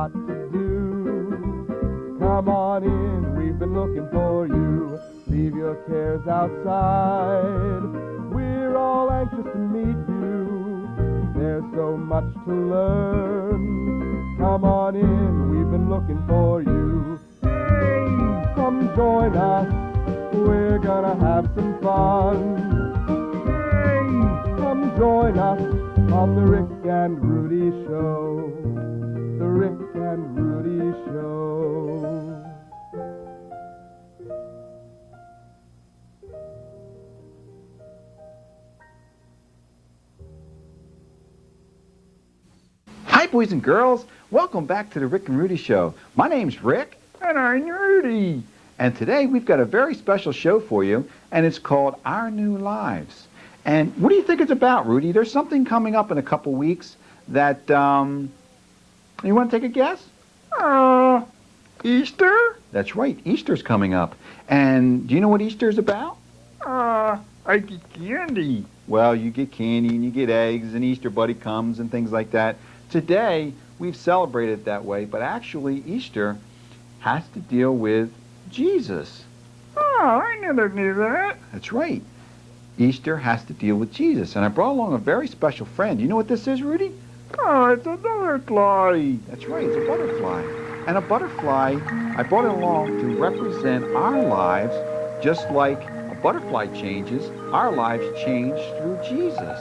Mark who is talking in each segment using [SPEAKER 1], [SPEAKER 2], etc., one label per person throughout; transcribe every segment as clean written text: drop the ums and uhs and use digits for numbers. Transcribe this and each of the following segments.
[SPEAKER 1] lot to do. Come on in, we've been looking for you. Leave your cares outside. We're all anxious to meet you. There's so much to learn. Come on in, we've been looking for you. Hey, come join us. We're gonna have some fun. Hey, come join us on the Rick and Rudy Show. The Rick and Rudy Show.
[SPEAKER 2] Hi, boys and girls. Welcome back to the Rick and Rudy Show. My name's Rick.
[SPEAKER 3] And I'm Rudy.
[SPEAKER 2] And today we've got a very special show for you, and it's called Our New Lives. And what do you think it's about, Rudy? There's something coming up in a couple weeks that, you want to take a guess?
[SPEAKER 3] Easter?
[SPEAKER 2] That's right, Easter's coming up. And do you know what Easter's about?
[SPEAKER 3] I get candy.
[SPEAKER 2] Well, you get candy and you get eggs and Easter Bunny comes and things like that. Today, we've celebrated it that way, but actually Easter has to deal with Jesus.
[SPEAKER 3] Oh, I never knew that.
[SPEAKER 2] That's right. Easter has to deal with Jesus. And I brought along a very special friend. You know what this is, Rudy?
[SPEAKER 3] Oh, it's a butterfly.
[SPEAKER 2] That's right, it's a butterfly. And a butterfly, I brought it along to represent our lives, just like a butterfly changes, our lives change through Jesus.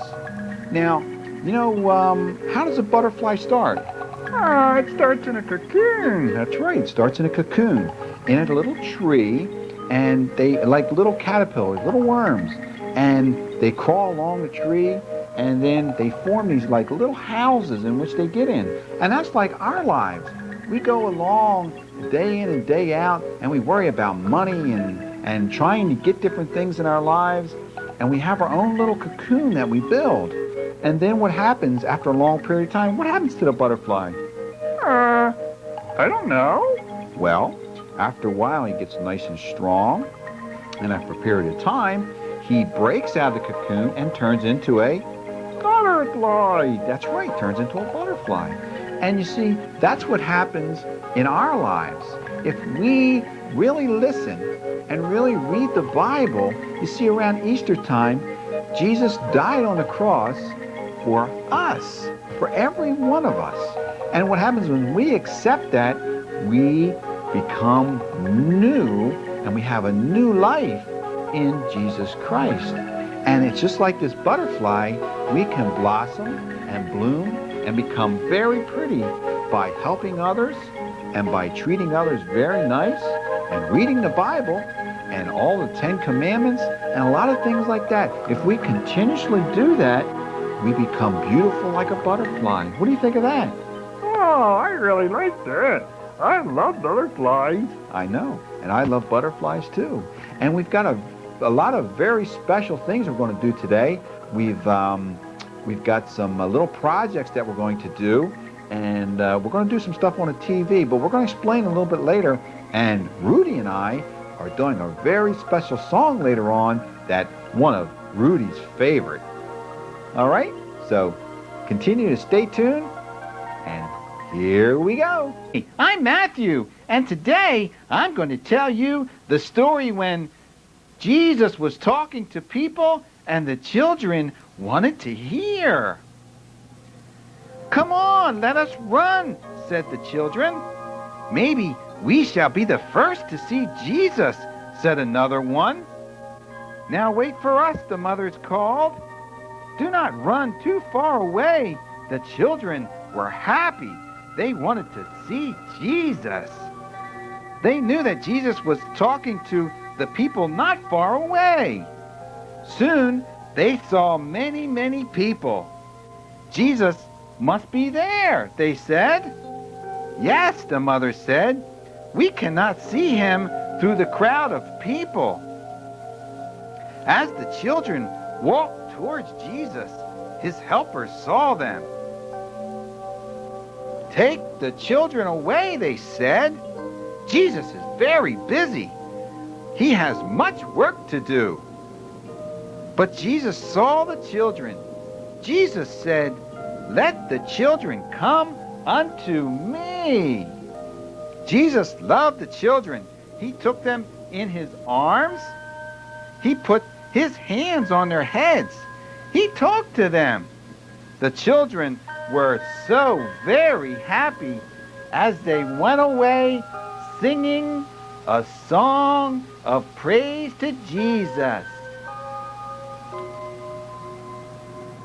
[SPEAKER 2] Now, you know, how does a butterfly start?
[SPEAKER 3] It starts in a cocoon.
[SPEAKER 2] That's right, it starts in a cocoon, in a little tree, and they, like little caterpillars, little worms, and they crawl along the tree, and then they form these like little houses in which they get in. And that's like our lives. We go along day in and day out, and we worry about money and trying to get different things in our lives, and we have our own little cocoon that we build. And then what happens after a long period of time? What happens to the butterfly?
[SPEAKER 3] I don't know.
[SPEAKER 2] Well, after a while he gets nice and strong, and after a period of time, he breaks out of the cocoon and turns into a butterfly. That's right, turns into a butterfly. And you see, that's what happens in our lives. If we really listen and really read the Bible, you see around Easter time, Jesus died on the cross for us, for every one of us. And what happens when we accept that, we become new and we have a new life in Jesus Christ. And it's just like this butterfly, we can blossom and bloom and become very pretty by helping others and by treating others very nice and reading the Bible and all the 10 Commandments and a lot of things like that. If we continuously do that, we become beautiful like a butterfly. What do you think of that?
[SPEAKER 3] Oh, I really like that. I love butterflies.
[SPEAKER 2] I know, and I love butterflies too. And we've got a lot of very special things we're going to do today. We've got some little projects that we're going to do, and we're going to do some stuff on the TV, but we're going to explain a little bit later. And Rudy and I are doing a very special song later on that one of Rudy's favorite. All right, so continue to stay tuned, and here we go.
[SPEAKER 4] I'm Matthew, and today I'm going to tell you the story when Jesus was talking to people and the children wanted to hear. "Come on, let us run," said the children. "Maybe we shall be the first to see Jesus," said another one. "Now wait for us," the mothers called. "Do not run too far away." The children were happy. They wanted to see Jesus. They knew that Jesus was talking to the people not far away. Soon they saw many, many people. "Jesus must be there," they said. "Yes," the mother said. "We cannot see him through the crowd of people." As the children walked towards Jesus, his helpers saw them. "Take the children away," they said. "Jesus is very busy. He has much work to do." But Jesus saw the children. Jesus said, "Let the children come unto me. way. Jesus loved the children. He took them in his arms. He put his hands on their heads. He talked to them. The children were so very happy as they went away singing a song of praise to Jesus.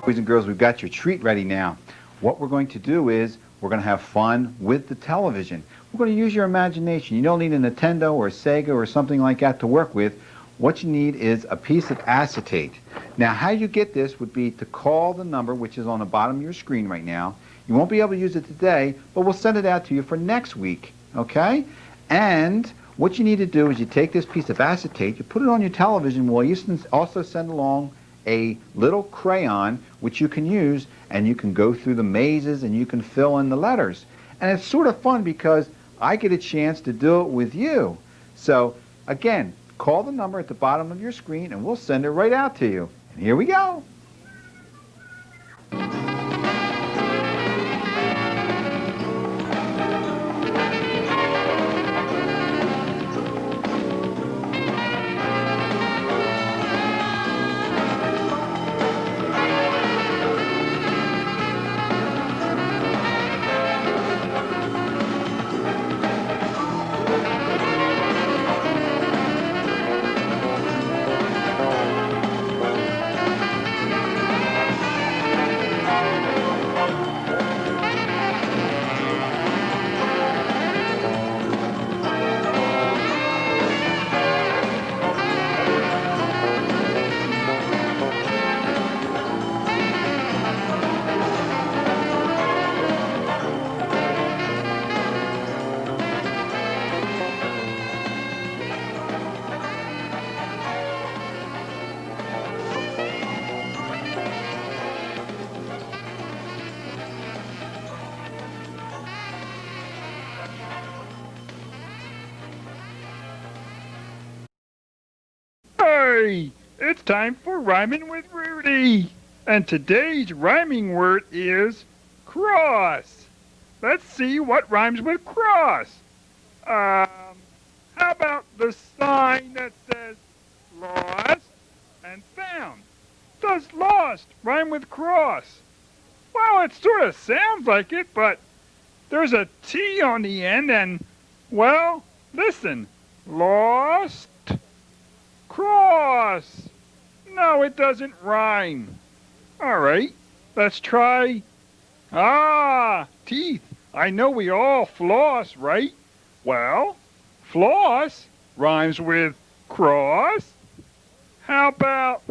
[SPEAKER 4] Boys and girls, we've got your treat ready now. What we're going to do is we're going to have fun with the television. We're going to use your imagination. You don't need a Nintendo or a Sega or something like that to work with. What you need is a piece of acetate. Now, how you get this would be to call the number, which is on the bottom of your screen right now. You won't be able to use it today, but we'll send it out to you for next week, okay? And what you need to do is you take this piece of acetate, you put it on your television. We'll also send along a little crayon, which you can use, and you can go through the mazes and you can fill in the letters. And it's sort of fun because I get a chance to do it with you. So, again, call the number at the bottom of your screen and we'll send it right out to you. And here we go.
[SPEAKER 3] Hey, it's time for Rhyming with Rudy. And today's rhyming word is cross. Let's see what rhymes with cross. How about the sign that says lost and found? Does lost rhyme with cross? Well, it sort of sounds like it, but there's a T on the end and, well, listen. Lost, cross. No, it doesn't rhyme. All right, let's try. Teeth. I know we all floss, right? Well, floss rhymes with cross. How about,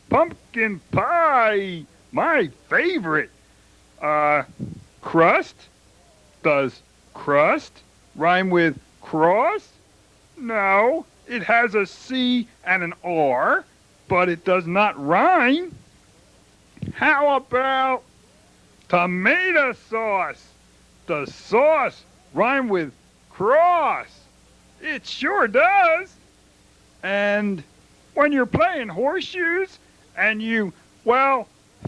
[SPEAKER 3] pumpkin pie, my favorite. Crust? Does crust rhyme with cross? No, it has a C and an R, but it does not rhyme. How about tomato sauce? Does sauce rhyme with cross? It sure does. And when you're playing horseshoes and you, well,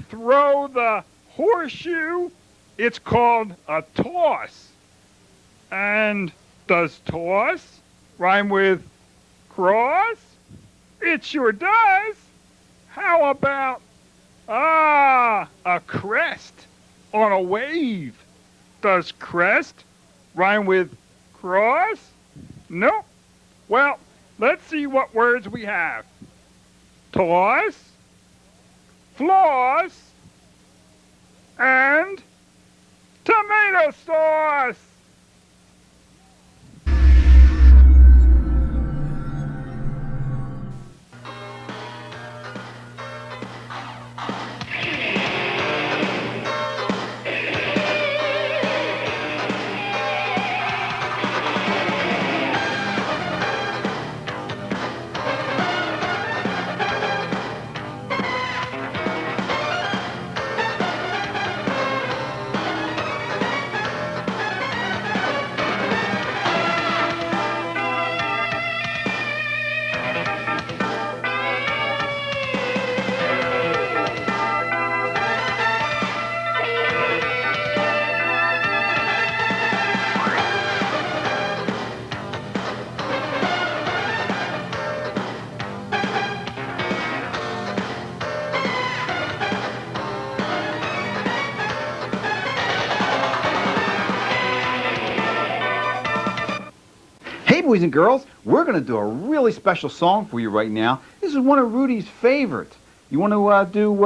[SPEAKER 3] throw the horseshoe, it's called a toss. And does toss rhyme with cross? It sure does. How about, a crest on a wave? Does crest rhyme with cross? Nope. Well, let's see what words we have. Toss, floss, and tomato sauce.
[SPEAKER 2] boys and girls, we're going to do a really special song for you right now. This is one of Rudy's favorites. You want to do,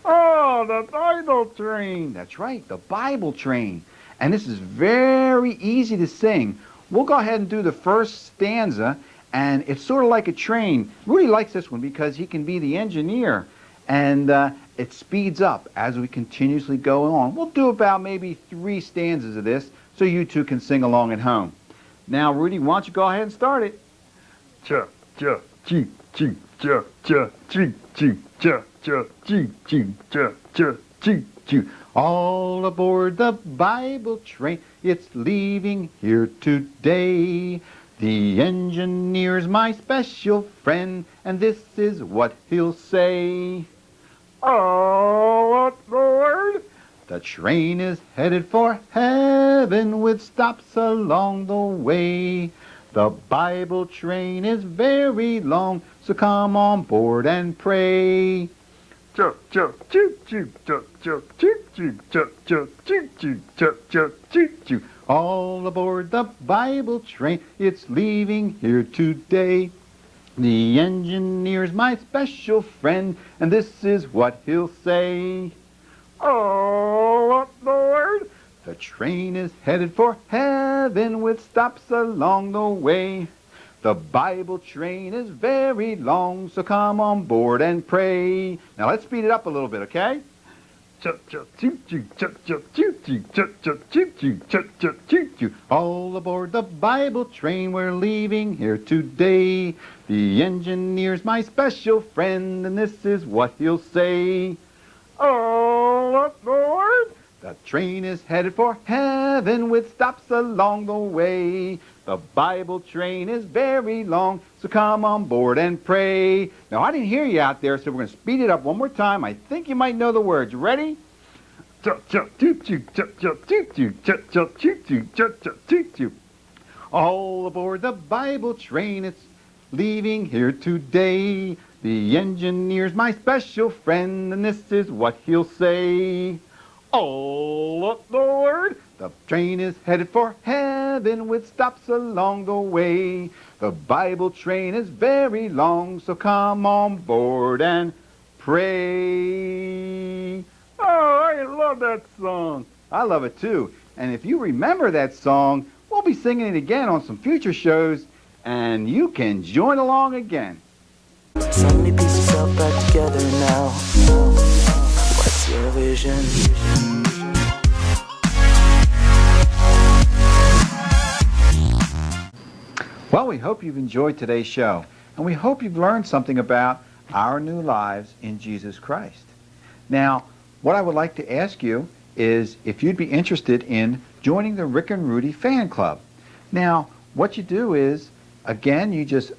[SPEAKER 2] oh, the Bible Train. That's right, the Bible Train. And this is very easy to sing. We'll go ahead and do the first stanza, and it's sort of like a train. Rudy likes this one because he can be the engineer, and it speeds up as we continuously go on. We'll do about maybe 3 stanzas of this so you two can sing along at home. Now, Rudy, why don't you go ahead and start it?
[SPEAKER 3] Cha, cha, chee, chee, cha, cha, chee, chee, cha, cha, chee, chee, cha, cha, chee, chee.
[SPEAKER 2] All aboard the Bible train, it's leaving here today. The engineer's my special friend, and this is what he'll say.
[SPEAKER 3] All aboard.
[SPEAKER 2] The train is headed for heaven with stops along the way. The Bible train is very long, so come on board and pray.
[SPEAKER 3] Cha, cha, choo, choo, cha, cha, choo, choo, cha, cha, choo, choo, cha, cha, choo, choo.
[SPEAKER 2] All aboard the Bible train, it's leaving here today. The engineer's my special friend, and this is what he'll say.
[SPEAKER 3] All aboard.
[SPEAKER 2] The train is headed for heaven with stops along the way. The Bible train is very long, so come on board and pray. Now let's speed it up a little bit, okay?
[SPEAKER 3] Cha, cha, choo, choo, cha, cha, choo, choo, cha, cha, choo, choo, cha, cha, choo, choo.
[SPEAKER 2] All aboard the Bible train, we're leaving here today. The engineer's my special friend, and this is what he'll say.
[SPEAKER 3] All aboard.
[SPEAKER 2] The train is headed for heaven with stops along the way. The Bible train is very long, so come on board and pray. Now, I didn't hear you out there, so we're going to speed it up one more time. I think you might know the words. Ready?
[SPEAKER 3] Cha, cha, choo, choo, cha, cha, choo, choo, cha, cha, choo, choo, cha, cha, choo, choo.
[SPEAKER 2] All aboard the Bible train, it's leaving here today. The engineer's my special friend, and this is what he'll say. All aboard! The train is headed for heaven with stops along the way. The Bible train is very long, so come on board and pray.
[SPEAKER 3] Oh, I love that song.
[SPEAKER 2] I love it too. And if you remember that song, we'll be singing it again on some future shows, and you can join along again.
[SPEAKER 5] So many pieces fell back together now. What's your vision?
[SPEAKER 2] Well, we hope you've enjoyed today's show, and we hope you've learned something about our new lives in Jesus Christ. Now, what I would like to ask you is if you'd be interested in joining the Rick and Rudy fan club. Now, what you do is, again, you just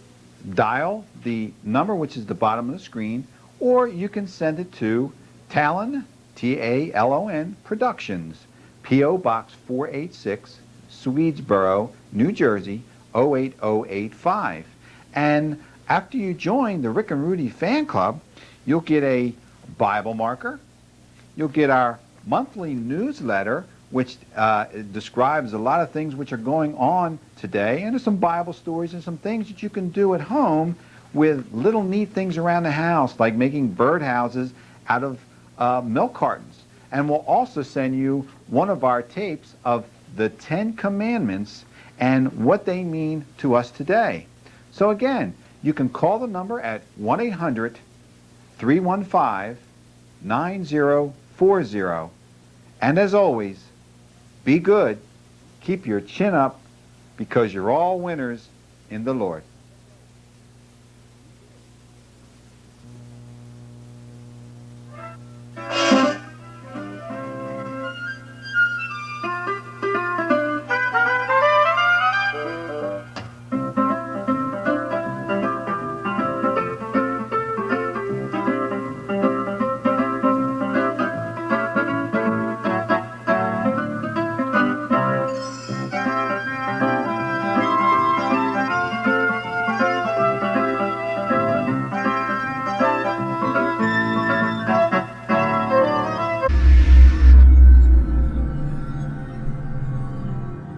[SPEAKER 2] dial the number which is the bottom of the screen, or you can send it to Talon, T-A-L-O-N, Productions, P.O. Box 486, Swedesboro, New Jersey, 08085. And after you join the Rick and Rudy fan club, you'll get a Bible marker. You'll get our monthly newsletter, which describes a lot of things which are going on today, and there's some Bible stories and some things that you can do at home with little neat things around the house, like making birdhouses out of milk cartons. And we'll also send you one of our tapes of the 10 Commandments and what they mean to us today. So again, you can call the number at 1-800-315-9040. And as always, be good, keep your chin up, because you're all winners in the Lord.